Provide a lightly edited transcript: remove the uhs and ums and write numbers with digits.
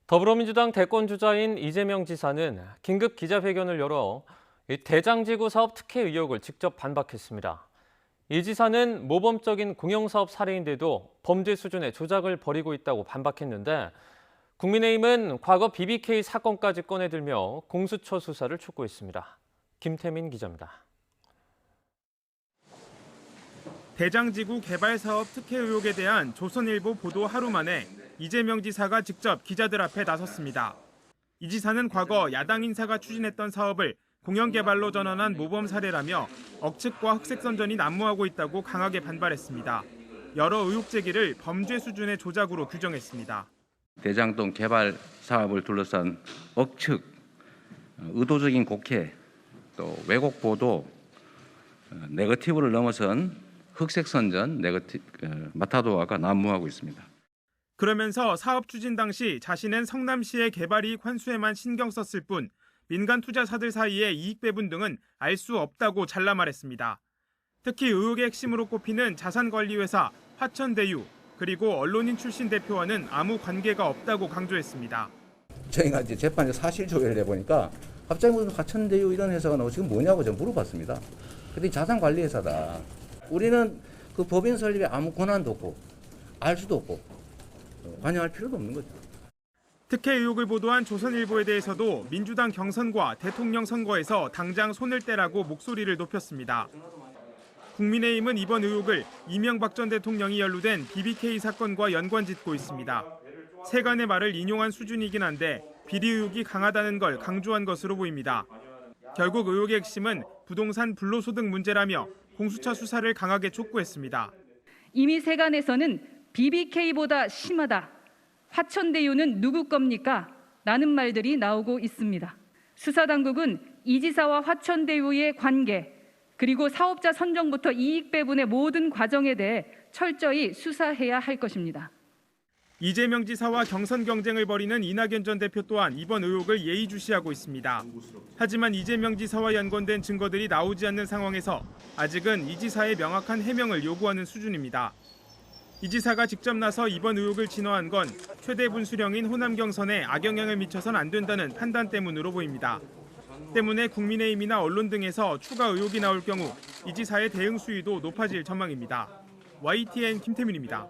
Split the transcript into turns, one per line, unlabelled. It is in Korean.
더불어민주당 대권주자인 이재명 지사는 긴급 기자회견을 열어 대장지구 사업 특혜 의혹을 직접 반박했습니다. 이 지사는 모범적인 공영사업 사례인데도 범죄 수준의 조작을 벌이고 있다고 반박했는데 국민의힘은 과거 BBK 사건까지 꺼내들며 공수처 수사를 촉구했습니다. 김태민 기자입니다.
대장지구 개발사업 특혜 의혹에 대한 조선일보 보도 하루 만에 이재명 지사가 직접 기자들 앞에 나섰습니다. 이 지사는 과거 야당 인사가 추진했던 사업을 공영개발로 전환한 모범 사례라며 억측과 흑색선전이 난무하고 있다고 강하게 반발했습니다. 여러 의혹 제기를 범죄 수준의 조작으로 규정했습니다.
대장동 개발 사업을 둘러싼 억측, 의도적인 곡해, 또 왜곡 보도, 네거티브를 넘어선 흑색선전, 마타도아가 난무하고 있습니다.
그러면서 사업 추진 당시 자신은 성남시의 개발이익 환수에만 신경 썼을 뿐 민간 투자사들 사이의 이익 배분 등은 알 수 없다고 잘라 말했습니다. 특히 의혹의 핵심으로 꼽히는 자산관리회사 화천대유 그리고 언론인 출신 대표와는 아무 관계가 없다고 강조했습니다.
저희가 이제 재판에 사실 조회를 해보니까 갑자기 무슨 화천대유 이런 회사가 나오고 지금 뭐냐고 제가 물어봤습니다. 근데 자산관리회사다. 우리는 그 법인 설립에 아무 권한도 없고 알 수도 없고 관여할 필요도 없는 거죠.
특혜 의혹을 보도한 조선일보에 대해서도 민주당 경선과 대통령 선거에서 당장 손을 떼라고 목소리를 높였습니다. 국민의힘은 이번 의혹을 이명박 전 대통령이 연루된 BBK 사건과 연관짓고 있습니다. 세간의 말을 인용한 수준이긴 한데 비리 의혹이 강하다는 걸 강조한 것으로 보입니다. 결국 의혹의 핵심은 부동산 불로소득 문제라며 공수처 수사를 강하게 촉구했습니다.
이미 세간에서는 BBK보다 심하다. 화천대유는 누구 겁니까? 라는 말들이 나오고 있습니다. 수사당국은 이 지사와 화천대유의 관계, 그리고 사업자 선정부터 이익 배분의 모든 과정에 대해 철저히 수사해야 할 것입니다.
이재명 지사와 경선 경쟁을 벌이는 이낙연 전 대표 또한 이번 의혹을 예의주시하고 있습니다. 하지만 이재명 지사와 연관된 증거들이 나오지 않는 상황에서 아직은 이 지사의 명확한 해명을 요구하는 수준입니다. 이 지사가 직접 나서 이번 의혹을 진화한 건 최대 분수령인 호남 경선에 악영향을 미쳐선 안 된다는 판단 때문으로 보입니다. 때문에 국민의힘이나 언론 등에서 추가 의혹이 나올 경우 이 지사의 대응 수위도 높아질 전망입니다. YTN 김태민입니다.